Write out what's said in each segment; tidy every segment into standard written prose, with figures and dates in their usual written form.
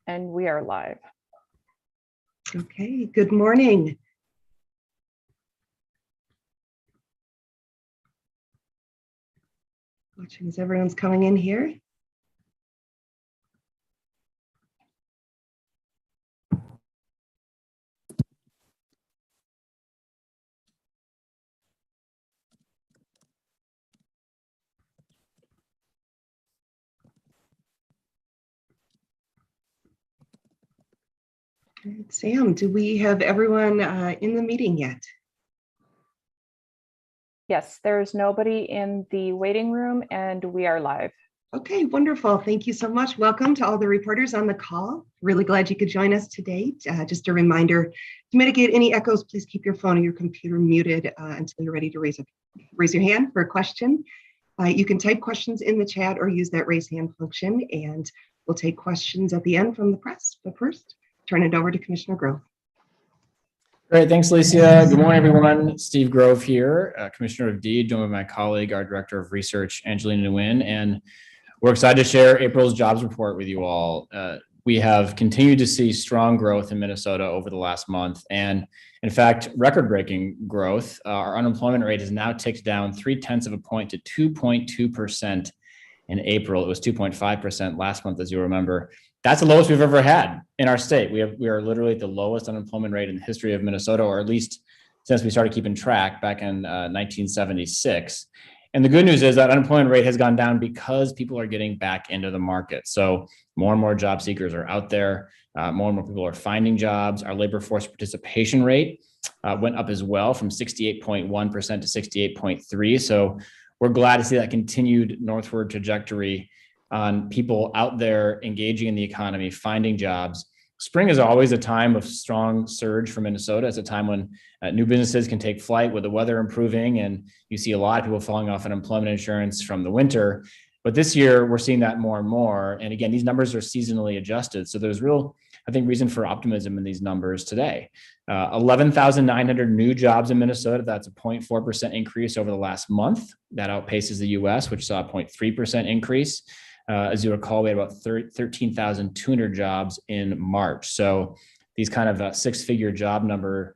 And we are live. Okay, good morning. Watching as everyone's coming in here. Sam, do we have everyone in the meeting yet? Yes, there's nobody in the waiting room and we are live. Okay, wonderful. Thank you so much. Welcome to all the reporters on the call. Really glad you could join us today. Just a reminder, to mitigate any echoes, please keep your phone or your computer muted until you're ready to raise your hand for a question. You can type questions in the chat or use that raise hand function, and we'll take questions at the end from the press. But first, turn it over to Commissioner Grove. Great, thanks, Alicia. Good morning, everyone. Steve Grove here, Commissioner of DEED, joined with my colleague, our Director of Research, Angelina Nguyen, and we're excited to share April's jobs report with you all. We have continued to see strong growth in Minnesota over the last month, and in fact, record-breaking growth. Our unemployment rate has now ticked down 0.3 of a point to 2.2% in April. It was 2.5% last month, as you'll remember. That's the lowest we've ever had in our state. We are literally at the lowest unemployment rate in the history of Minnesota, or at least since we started keeping track back in 1976. And the good news is that unemployment rate has gone down because people are getting back into the market. So more and more job seekers are out there. More and more people are finding jobs. Our labor force participation rate went up as well from 68.1% to 68.3%. So we're glad to see that continued northward trajectory on people out there engaging in the economy, finding jobs. Spring is always a time of strong surge for Minnesota. It's a time when new businesses can take flight with the weather improving, and you see a lot of people falling off unemployment insurance from the winter. But this year, we're seeing that more and more. And again, these numbers are seasonally adjusted. So there's real, I think, reason for optimism in these numbers today. 11,900 new jobs in Minnesota. That's a 0.4% increase over the last month. That outpaces the US, which saw a 0.3% increase. As you recall, we had about 13,200 jobs in March. So these kind of six-figure job number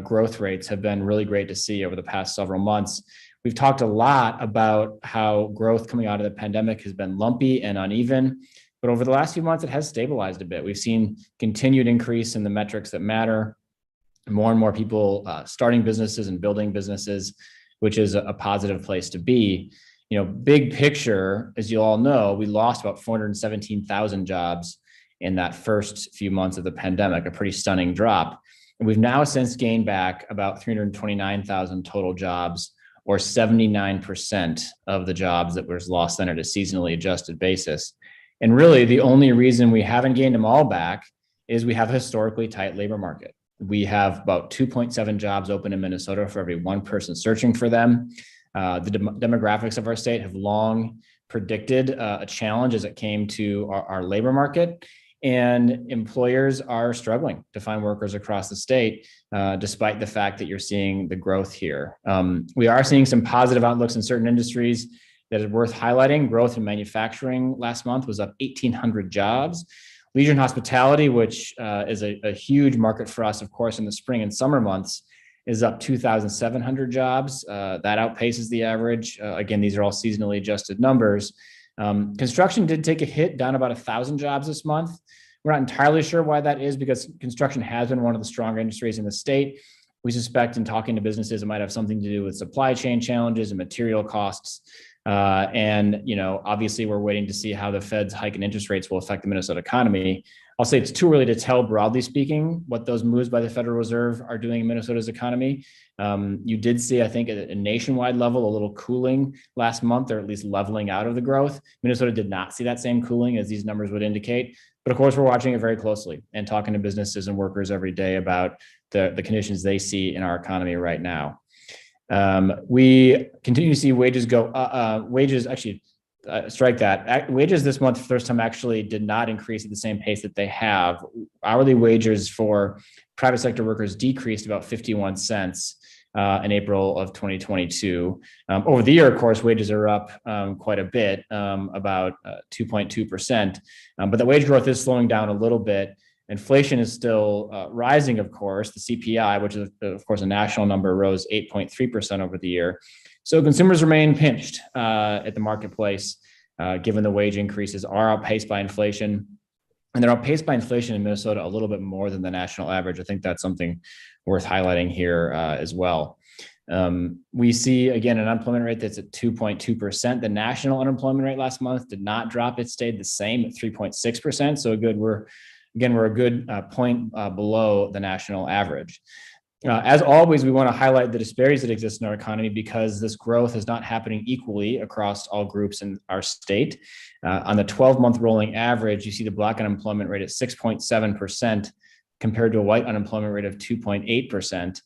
growth rates have been really great to see over the past several months. We've talked a lot about how growth coming out of the pandemic has been lumpy and uneven, but over the last few months, it has stabilized a bit. We've seen continued increase in the metrics that matter, more and more people starting businesses and building businesses, which is a positive place to be. You know, big picture, as you all know, we lost about 417,000 jobs in that first few months of the pandemic, a pretty stunning drop. And we've now since gained back about 329,000 total jobs, or 79% of the jobs that was lost then at a seasonally adjusted basis. And really, the only reason we haven't gained them all back is we have a historically tight labor market. We have about 2.7 jobs open in Minnesota for every one person searching for them. The demographics of our state have long predicted a challenge as it came to our labor market, and employers are struggling to find workers across the state, despite the fact that you're seeing the growth here. We are seeing some positive outlooks in certain industries that is worth highlighting. Growth in manufacturing last month was up 1,800 jobs. Leisure and hospitality, which is a huge market for us, of course, in the spring and summer months, is up 2,700 jobs. That outpaces the average. Again, these are all seasonally adjusted numbers. Construction did take a hit, down about 1,000 jobs this month. We're not entirely sure why that is, because construction has been one of the stronger industries in the state. We suspect in talking to businesses, it might have something to do with supply chain challenges and material costs. And, you know, obviously we're waiting to see how the Fed's hike in interest rates will affect the Minnesota economy. I'll say it's too early to tell, broadly speaking, what those moves by the Federal Reserve are doing in Minnesota's economy. You did see, I think, at a nationwide level, a little cooling last month, or at least leveling out of the growth. Minnesota did not see that same cooling as these numbers would indicate. But of course, we're watching it very closely and talking to businesses and workers every day about the conditions they see in our economy right now. We continue to see wages go, wages actually, strike that. Wages this month, first time, actually did not increase at the same pace that they have. Hourly wages for private sector workers decreased about 51 cents in April of 2022. Over the year, of course, wages are up quite a bit, about 2.2%, but the wage growth is slowing down a little bit. Inflation is still rising, of course. The CPI, which is, of course, a national number, rose 8.3% over the year. So consumers remain pinched at the marketplace, given the wage increases are outpaced by inflation. And they're outpaced by inflation in Minnesota a little bit more than the national average. I think that's something worth highlighting here as well. We see, again, an unemployment rate that's at 2.2%. The national unemployment rate last month did not drop. It stayed the same at 3.6%. So we're a good point below the national average. As always, we want to highlight the disparities that exist in our economy because this growth is not happening equally across all groups in our state. On the 12-month rolling average, you see the Black unemployment rate at 6.7% compared to a white unemployment rate of 2.8%.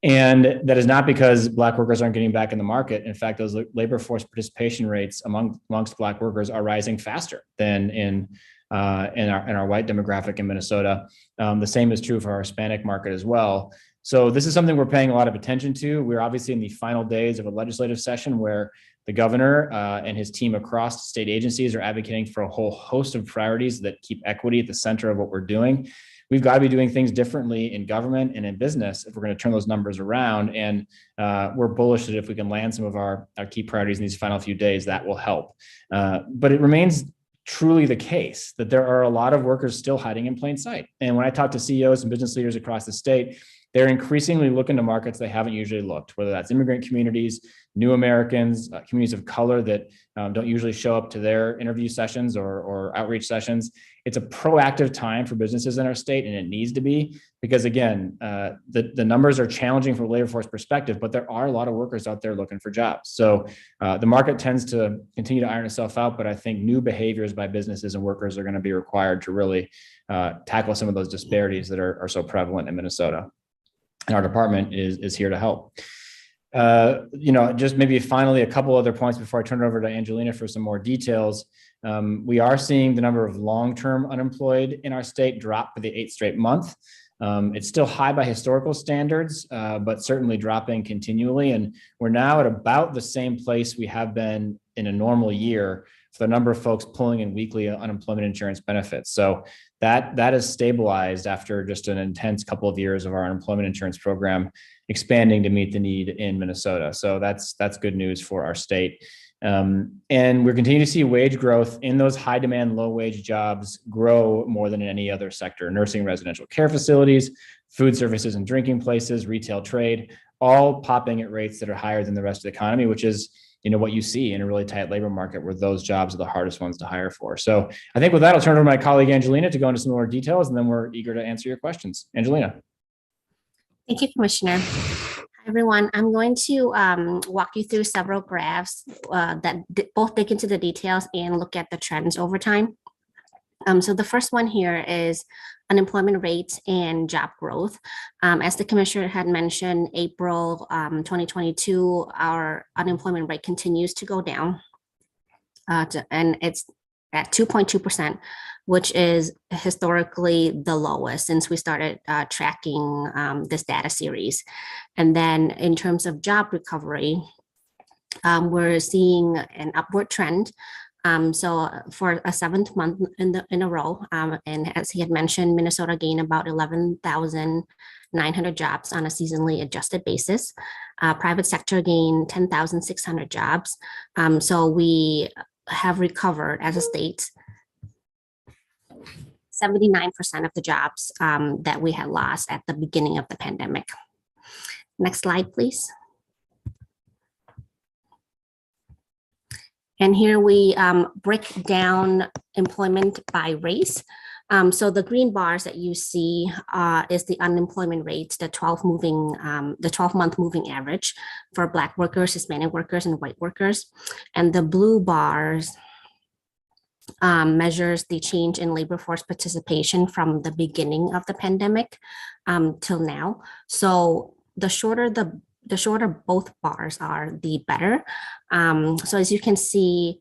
And that is not because Black workers aren't getting back in the market. In fact, those labor force participation rates amongst Black workers are rising faster than in our white demographic in Minnesota. The same is true for our Hispanic market as well. So this is something we're paying a lot of attention to. We're obviously in the final days of a legislative session where the governor and his team across state agencies are advocating for a whole host of priorities that keep equity at the center of what we're doing. We've got to be doing things differently in government and in business if we're going to turn those numbers around. And we're bullish that if we can land some of our key priorities in these final few days, that will help. But it remains truly the case that there are a lot of workers still hiding in plain sight. And when I talk to CEOs and business leaders across the state, they're increasingly looking to markets they haven't usually looked, whether that's immigrant communities, new Americans, communities of color that don't usually show up to their interview sessions or outreach sessions. It's a proactive time for businesses in our state, and it needs to be because, again, the numbers are challenging from a labor force perspective, but there are a lot of workers out there looking for jobs. So the market tends to continue to iron itself out, but I think new behaviors by businesses and workers are going to be required to really tackle some of those disparities that are so prevalent in Minnesota. And our department is here to help. Just maybe finally a couple other points before I turn it over to Angelina for some more details. We are seeing the number of long-term unemployed in our state drop for the 8th straight month. It's still high by historical standards, but certainly dropping continually. And we're now at about the same place we have been in a normal year for the number of folks pulling in weekly unemployment insurance benefits. So that has stabilized after just an intense couple of years of our unemployment insurance program expanding to meet the need in Minnesota. So that's good news for our state. And we're continuing to see wage growth in those high demand, low wage jobs grow more than in any other sector. Nursing, residential care facilities, food services and drinking places, retail trade, all popping at rates that are higher than the rest of the economy, which is what you see in a really tight labor market where those jobs are the hardest ones to hire for. So I think with that, I'll turn it over to my colleague, Angelina, to go into some more details, and then we're eager to answer your questions. Angelina. Thank you, Commissioner. Hi, everyone. I'm going to walk you through several graphs that both dig into the details and look at the trends over time. So the first one here is unemployment rates and job growth. As the Commissioner had mentioned, April 2022, our unemployment rate continues to go down, and it's at 2.2%, which is historically the lowest since we started tracking this data series. And then in terms of job recovery, we're seeing an upward trend. So for a 7th month in a row, and as he had mentioned, Minnesota gained about 11,900 jobs on a seasonally adjusted basis. Private sector gained 10,600 jobs. So we have recovered as a state 79% of the jobs that we had lost at the beginning of the pandemic. Next slide, please. And here we break down employment by race. So the green bars that you see is the unemployment rates, the 12-month moving average for Black workers, Hispanic workers, and white workers. And the blue bars measures the change in labor force participation from the beginning of the pandemic till now. So the shorter both bars are, the better. So as you can see,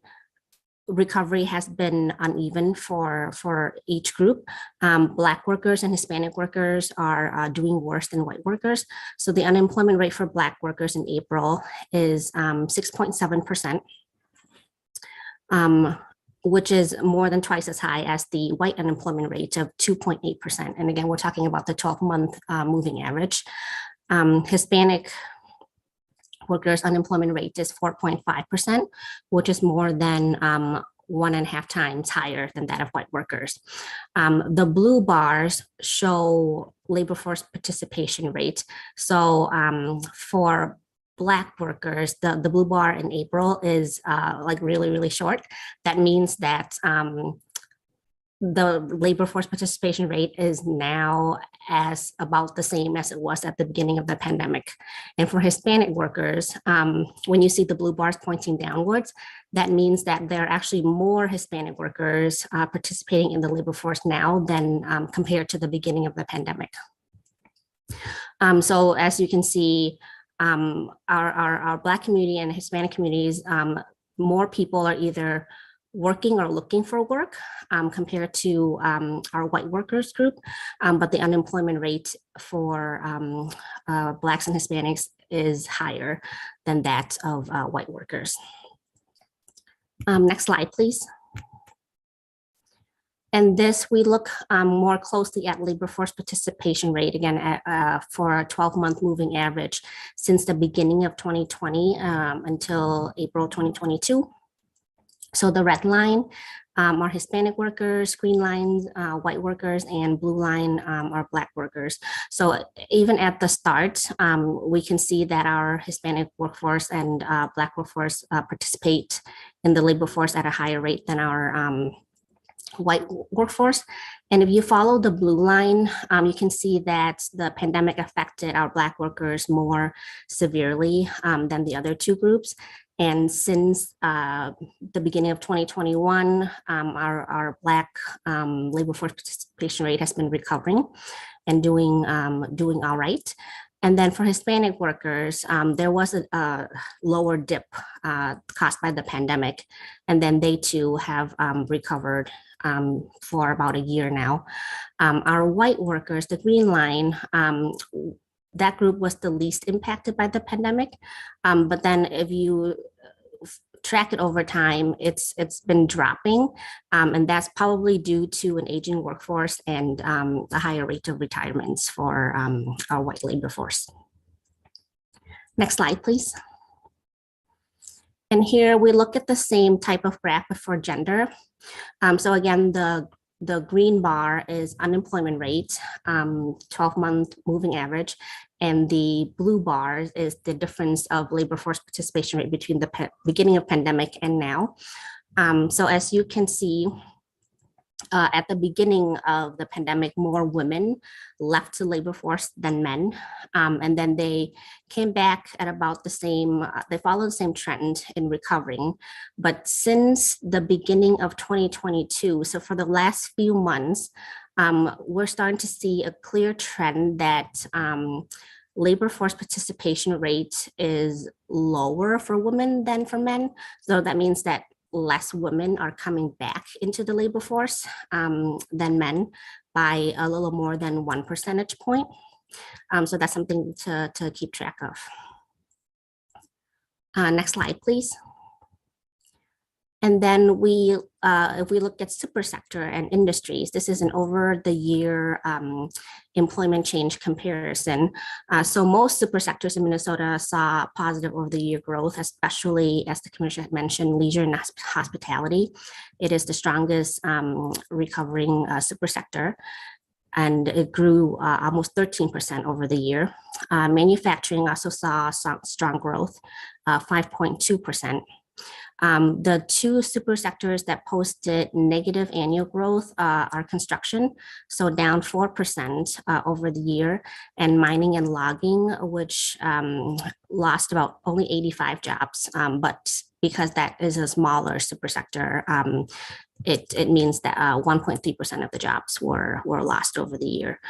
recovery has been uneven for each group. Black workers and Hispanic workers are doing worse than white workers. So the unemployment rate for Black workers in April is 6.7%, which is more than twice as high as the white unemployment rate of 2.8%. And again, we're talking about the 12-month moving average. Hispanic workers' unemployment rate is 4.5%, which is more than 1.5 times higher than that of white workers. The blue bars show labor force participation rate. So for Black workers, the blue bar in April is like really, really short. That means that the labor force participation rate is now as about the same as it was at the beginning of the pandemic. And for Hispanic workers, when you see the blue bars pointing downwards, that means that there are actually more Hispanic workers participating in the labor force now than compared to the beginning of the pandemic. So as you can see, our Black community and Hispanic communities, more people are either working or looking for work compared to our white workers group, but the unemployment rate for Blacks and Hispanics is higher than that of white workers. Next slide, please. And this, we look more closely at labor force participation rate, again, for a 12-month moving average since the beginning of 2020 until April 2022. So the red line are Hispanic workers, green lines, white workers, and blue line are Black workers. So even at the start, we can see that our Hispanic workforce and Black workforce participate in the labor force at a higher rate than our white workforce. And if you follow the blue line, you can see that the pandemic affected our Black workers more severely than the other two groups. And since the beginning of 2021, our Black labor force participation rate has been recovering and doing all right. And then for Hispanic workers, there was a lower dip caused by the pandemic, and then they too have recovered for about a year now. Our white workers, the green line, that group was the least impacted by the pandemic. But then if you track it over time, it's been dropping. And that's probably due to an aging workforce and a higher rate of retirements for our white labor force. Next slide, please. And here we look at the same type of graph but for gender. So again, the green bar is unemployment rate, 12-month moving average, and the blue bar is the difference of labor force participation rate between the beginning of pandemic and now. So as you can see, at the beginning of the pandemic, more women left the labor force than men. And then they came back at about the same, they followed the same trend in recovering. But since the beginning of 2022, so for the last few months, we're starting to see a clear trend that labor force participation rate is lower for women than for men. So that means that less women are coming back into the labor force than men by a little more than 1 percentage point. So that's something to keep track of. Next slide, please. And then if we look at super sector and industries, this is an over the year employment change comparison. So most super sectors in Minnesota saw positive over the year growth, especially as the commissioner had mentioned, leisure and hospitality. It is the strongest recovering super sector, and it grew almost 13% over the year. Manufacturing also saw strong growth, 5.2%. The two super sectors that posted negative annual growth are construction, so down 4% over the year, and mining and logging, which lost about only 85 jobs. But because that is a smaller super sector, it means that 1.3% of the jobs were lost over the year.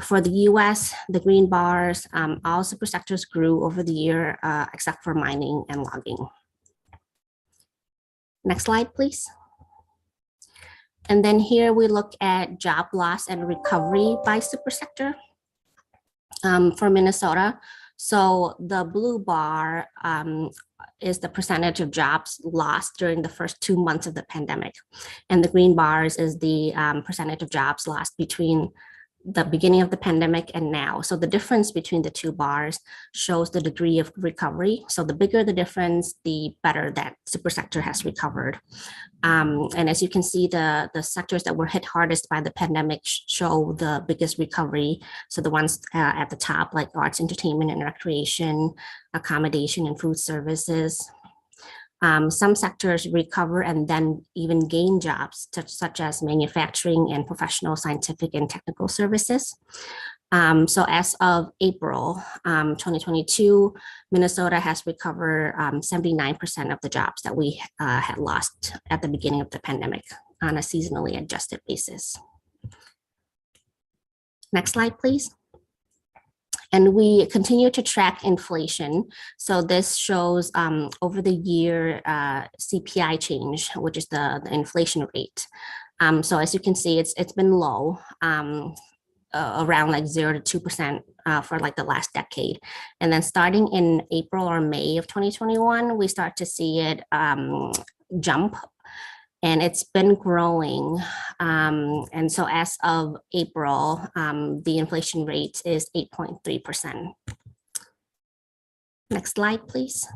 For the US, the green bars, all super sectors grew over the year except for mining and logging. Next slide, please. And then here we look at job loss and recovery by super sector for Minnesota. So the blue bar is the percentage of jobs lost during the first 2 months of the pandemic. And the green bars is the percentage of jobs lost between the beginning of the pandemic and now. So the difference between the two bars shows the degree of recovery. So the bigger the difference, the better that super sector has recovered. And as you can see, the sectors that were hit hardest by the pandemic show the biggest recovery. So the ones at the top, like arts, entertainment, and recreation, accommodation, and food services. Some sectors recover and then even gain jobs, such as manufacturing and professional, scientific, and technical services. So as of April 2022, Minnesota has recovered 79% of the jobs that we had lost at the beginning of the pandemic on a seasonally adjusted basis. Next slide, please. And we continue to track inflation. So this shows over the year CPI change, which is the inflation rate. So as you can see, it's been low, around like 0 to 2% for like the last decade. And then starting in April or May of 2021, we start to see it jump. And it's been growing. And so as of April, the inflation rate is 8.3%. Next slide, please.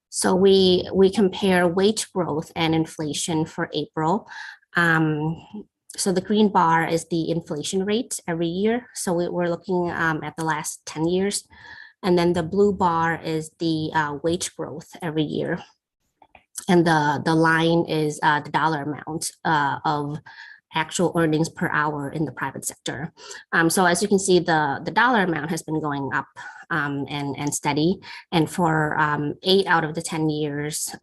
So we compare wage growth and inflation for April. So the green bar is the inflation rate every year. So we're looking at the last 10 years. And then the blue bar is the wage growth every year. And the line is the dollar amount of actual earnings per hour in the private sector. So as you can see, the dollar amount has been going up and steady. And for 8 out of the 10 years,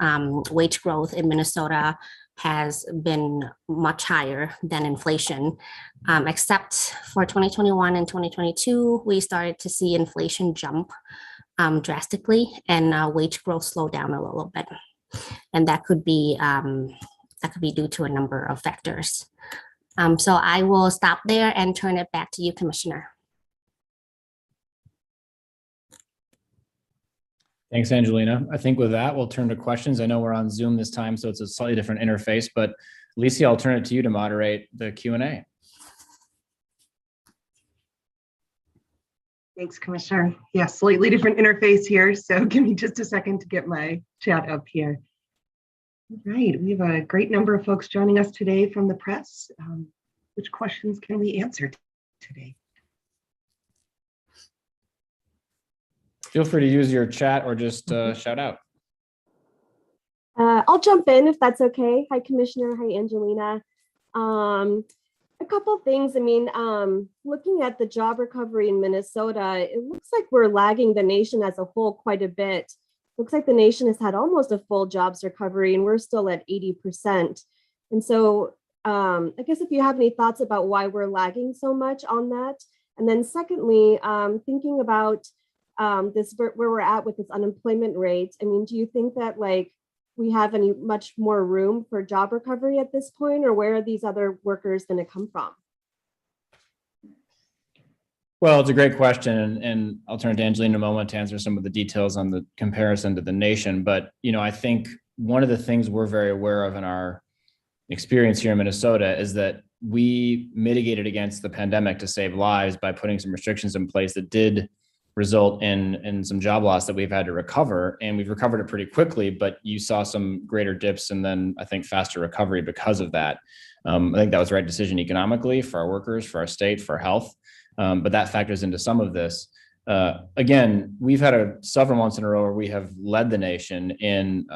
wage growth in Minnesota has been much higher than inflation, except for 2021 and 2022, we started to see inflation jump drastically and wage growth slow down a little bit. And that could be due to a number of factors. So I will stop there and turn it back to you, Commissioner. Thanks, Angelina. I think with that, we'll turn to questions. I know we're on Zoom this time, so it's a slightly different interface, but Alicia, I'll turn it to you to moderate the Q&A. Thanks, Commissioner. Yeah, slightly different interface here. So give me just a second to get my chat up here. All right, we have a great number of folks joining us today from the press. Which questions can we answer today? Feel free to use your chat or just shout out. I'll jump in if that's okay. Hi, Commissioner. Hi, Angelina. A couple things. I mean, looking at the job recovery in Minnesota, it looks like we're lagging the nation as a whole quite a bit. Looks like the nation has had almost a full jobs recovery and we're still at 80%. And so I guess if you have any thoughts about why we're lagging so much on that. And then secondly, thinking about this, where we're at with this unemployment rate. I mean, do you think that like we have any much more room for job recovery at this point, or where are these other workers going to come from? Well, it's a great question, and I'll turn to Angelina in a moment to answer some of the details on the comparison to the nation. But, you know, I think one of the things we're very aware of in our experience here in Minnesota is that we mitigated against the pandemic to save lives by putting some restrictions in place that did result in some job loss that we've had to recover, and we've recovered it pretty quickly, but you saw some greater dips and then I think faster recovery because of that. I think that was the right decision economically for our workers, for our state, for health, but that factors into some of this. Again, we've had several months in a row where we have led the nation in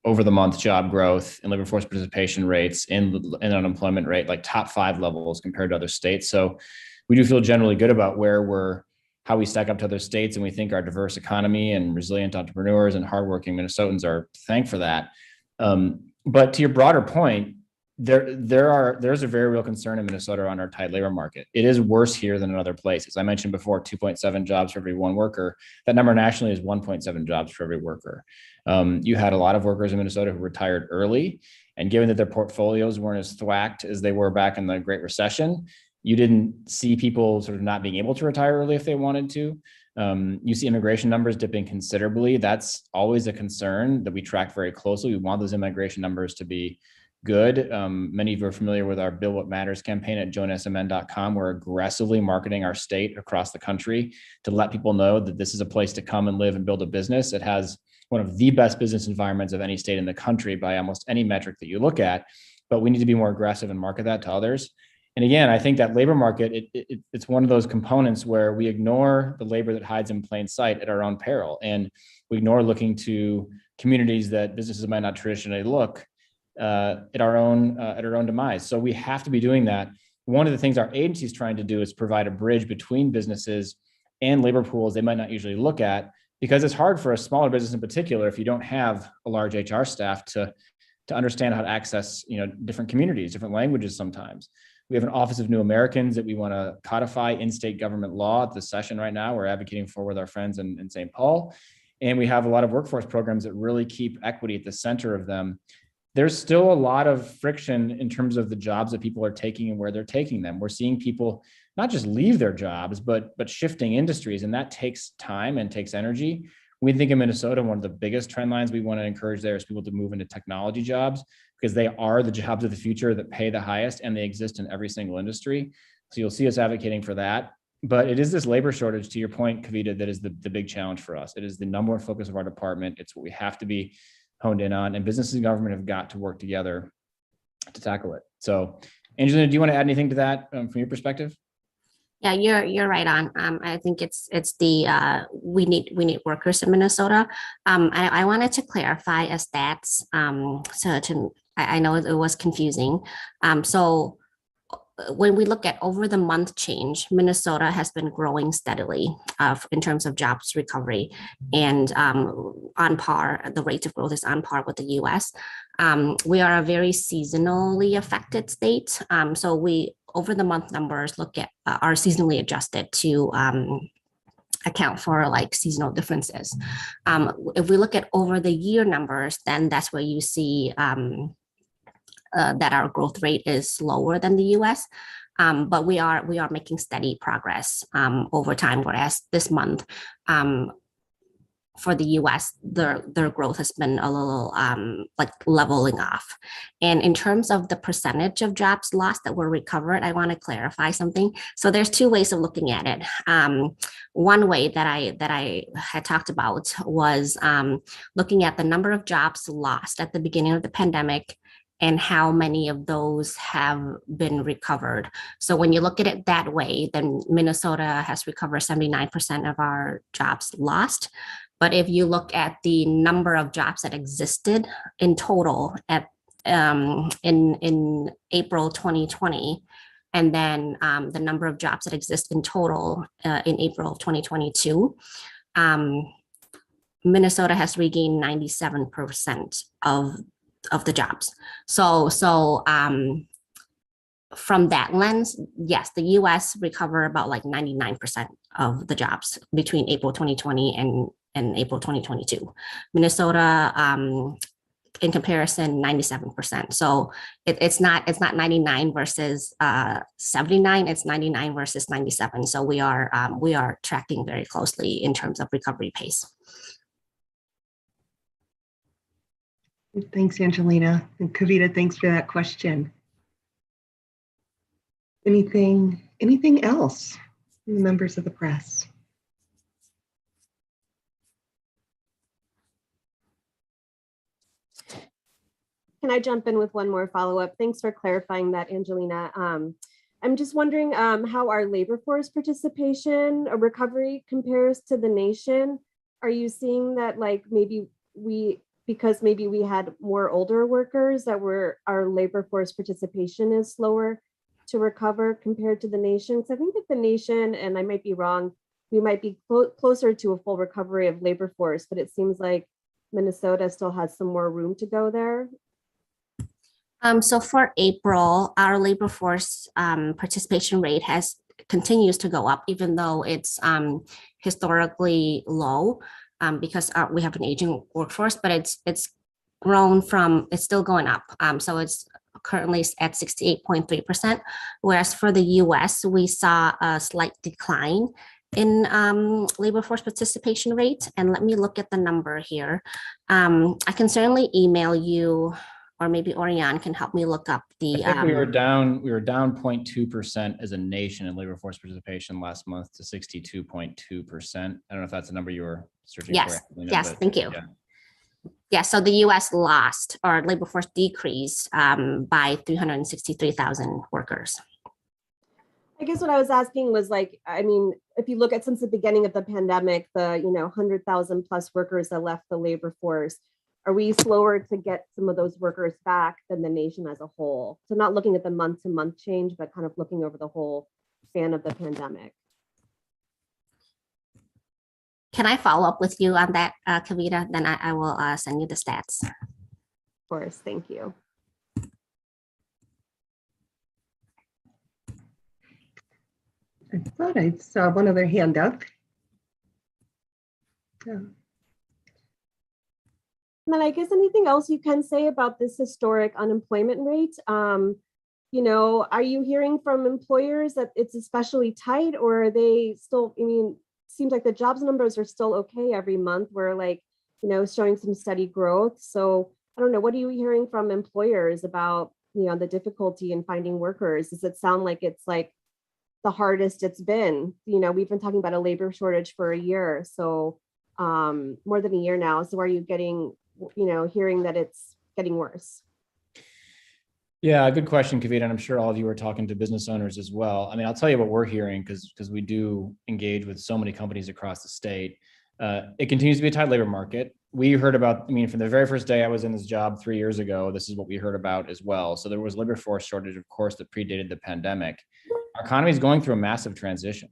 over the month job growth and labor force participation rates and unemployment rate, like top 5 levels compared to other states. So we do feel generally good about how we stack up to other states. And we think our diverse economy and resilient entrepreneurs and hardworking Minnesotans are thankful for that. But to your broader point, there's a very real concern in Minnesota on our tight labor market. It is worse here than in other places. I mentioned before, 2.7 jobs for every one worker. That number nationally is 1.7 jobs for every worker. You had a lot of workers in Minnesota who retired early, and given that their portfolios weren't as thwacked as they were back in the Great Recession, you didn't see people sort of not being able to retire early if they wanted to. You see immigration numbers dipping considerably. That's always a concern that we track very closely. We want those immigration numbers to be good. Many of you are familiar with our Build What Matters campaign at joinsmn.com. We're aggressively marketing our state across the country to let people know that this is a place to come and live and build a business. It has one of the best business environments of any state in the country by almost any metric that you look at, but we need to be more aggressive and market that to others. And again, I think that labor market, it's one of those components where we ignore the labor that hides in plain sight at our own peril. And we ignore looking to communities that businesses might not traditionally look at our own demise. So we have to be doing that. One of the things our agency is trying to do is provide a bridge between businesses and labor pools they might not usually look at, because it's hard for a smaller business in particular, if you don't have a large HR staff, to understand how to access, different communities, different languages sometimes. We have an Office of New Americans that we want to codify in state government law at the session right now. We're advocating for with our friends in St. Paul. And we have a lot of workforce programs that really keep equity at the center of them. There's still a lot of friction in terms of the jobs that people are taking and where they're taking them. We're seeing people not just leave their jobs, but shifting industries, and that takes time and takes energy. We think in Minnesota, one of the biggest trend lines we want to encourage there is people to move into technology jobs, because they are the jobs of the future that pay the highest, and they exist in every single industry. So you'll see us advocating for that. But it is this labor shortage, to your point, Kavita, that is the big challenge for us. It is the number one focus of our department. It's what we have to be honed in on, and businesses and government have got to work together to tackle it. So Angelina, do you want to add anything to that from your perspective? Yeah, you're right on. I think it's the we need workers in Minnesota. I wanted to clarify a stats. I know it was confusing. So when we look at over the month change, Minnesota has been growing steadily in terms of jobs recovery, and on par, the rate of growth is on par with the US. We are a very seasonally affected state. So we, over the month numbers, look at are seasonally adjusted to account for like seasonal differences. If we look at over the year numbers, then that's where you see that our growth rate is lower than the US, but we are making steady progress over time. Whereas this month, for the US, their growth has been a little like leveling off. And in terms of the percentage of jobs lost that were recovered, I want to clarify something. So there's two ways of looking at it. One way that I had talked about was looking at the number of jobs lost at the beginning of the pandemic and how many of those have been recovered. So when you look at it that way, then Minnesota has recovered 79% of our jobs lost. But if you look at the number of jobs that existed in total at in April 2020, and then the number of jobs that exist in total in April of 2022, Minnesota has regained 97% of the jobs. So from that lens, yes, the US recovered about like 99% of the jobs between April 2020 and April 2022. Minnesota, in comparison, 97%. So it's not 99 versus 79. It's 99 versus 97. So we are tracking very closely in terms of recovery pace. Thanks, Angelina. And Kavita, thanks for that question. Anything else from the members of the press? Can I jump in with one more follow-up? Thanks for clarifying that, Angelina. I'm just wondering how our labor force participation or recovery compares to the nation. Are you seeing that like maybe because maybe we had more older workers that our labor force participation is slower to recover compared to the nation? Because I think that the nation, and I might be wrong, we might be closer to a full recovery of labor force, but it seems like Minnesota still has some more room to go there. So for April, our labor force participation rate continues to go up, even though it's historically low because we have an aging workforce, but it's still going up. So it's currently at 68.3%, whereas for the US, we saw a slight decline in labor force participation rate. And let me look at the number here. I can certainly email you, or maybe Orion can help me look up the. I think we were down 0.2% as a nation in labor force participation last month to 62.2%. I don't know if that's the number you were searching Yes, for. yes, thank you. Yeah. Yeah, so the US lost, or labor force decreased by 363,000 workers. I guess what I was asking was like, I mean, if you look at since the beginning of the pandemic, the 100,000 plus workers that left the labor force, are we slower to get some of those workers back than the nation as a whole? So not looking at the month to month change, but kind of looking over the whole span of the pandemic. Can I follow up with you on that, Kavita? Then I will send you the stats. Of course, thank you. I thought I saw one other hand up. Yeah. And then I guess anything else you can say about this historic unemployment rate? Are you hearing from employers that it's especially tight, or are they still, seems like the jobs numbers are still okay every month. We're showing some steady growth. So I don't know, what are you hearing from employers about, the difficulty in finding workers? Does it sound like it's like the hardest it's been? We've been talking about a labor shortage for a year. So more than a year now. So are you getting, hearing that it's getting worse? Yeah, good question, Kavita. And I'm sure all of you are talking to business owners as well. I mean, I'll tell you what we're hearing because we do engage with so many companies across the state. It continues to be a tight labor market. We heard about, from the very first day I was in this job 3 years ago, this is what we heard about as well. So there was labor force shortage, of course, that predated the pandemic. Our economy is going through a massive transition.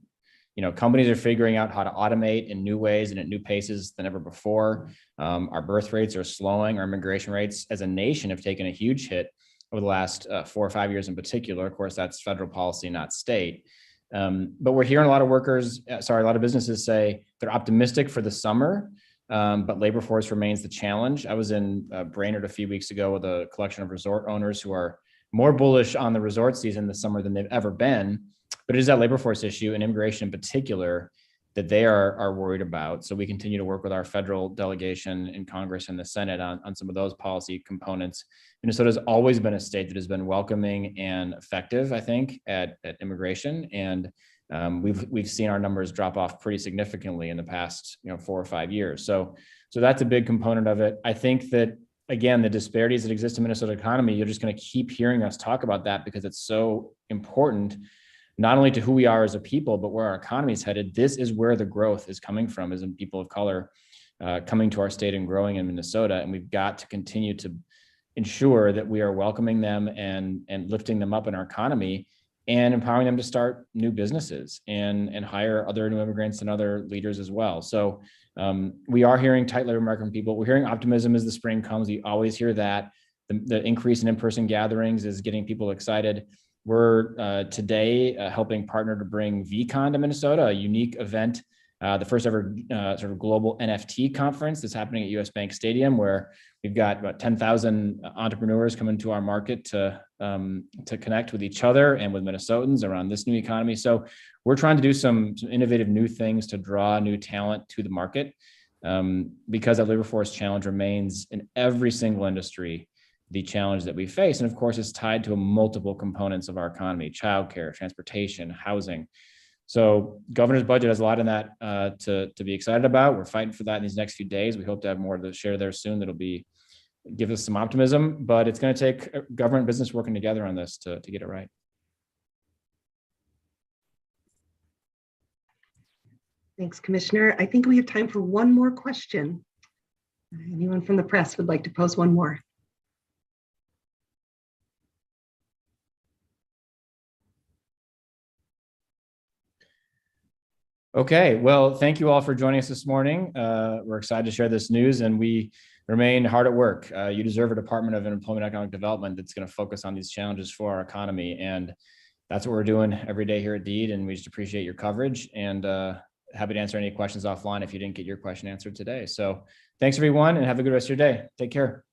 Companies are figuring out how to automate in new ways and at new paces than ever before. Our birth rates are slowing. Our immigration rates as a nation have taken a huge hit over the last 4 or 5 years in particular. Of course, that's federal policy, not state. But we're hearing a lot of businesses say they're optimistic for the summer, but labor force remains the challenge. I was in Brainerd a few weeks ago with a collection of resort owners who are more bullish on the resort season this summer than they've ever been. But it is that labor force issue and immigration in particular that they are worried about. So we continue to work with our federal delegation in Congress and the Senate on some of those policy components. Minnesota has always been a state that has been welcoming and effective, I think, at immigration. And we've seen our numbers drop off pretty significantly in the past 4 or 5 years. So that's a big component of it. I think that, again, the disparities that exist in Minnesota economy, you're just going to keep hearing us talk about that because it's so important, not only to who we are as a people, but where our economy is headed. This is where the growth is coming from, is in people of color coming to our state and growing in Minnesota. And we've got to continue to ensure that we are welcoming them and lifting them up in our economy and empowering them to start new businesses and hire other new immigrants and other leaders as well. So we are hearing tight labor market from people. We're hearing optimism as the spring comes. You always hear that. The increase in in-person gatherings is getting people excited. We're today helping partner to bring VCon to Minnesota, a unique event, the first ever sort of global NFT conference that's happening at US Bank Stadium, where we've got about 10,000 entrepreneurs coming to our market to connect with each other and with Minnesotans around this new economy. So we're trying to do some innovative new things to draw new talent to the market because that labor force challenge remains in every single industry the challenge that we face. And of course, it's tied to multiple components of our economy: childcare, transportation, housing. So governor's budget has a lot in that to be excited about. We're fighting for that in these next few days. We hope to have more to share there soon that'll give us some optimism, but it's going to take government and business working together on this to get it right. Thanks, Commissioner. I think we have time for one more question. Anyone from the press would like to pose one more? Okay, well, thank you all for joining us this morning. We're excited to share this news, and we remain hard at work. You deserve a Department of Employment and Economic Development that's going to focus on these challenges for our economy. And that's what we're doing every day here at DEED. And we just appreciate your coverage, and happy to answer any questions offline if you didn't get your question answered today. So thanks everyone, and have a good rest of your day. Take care.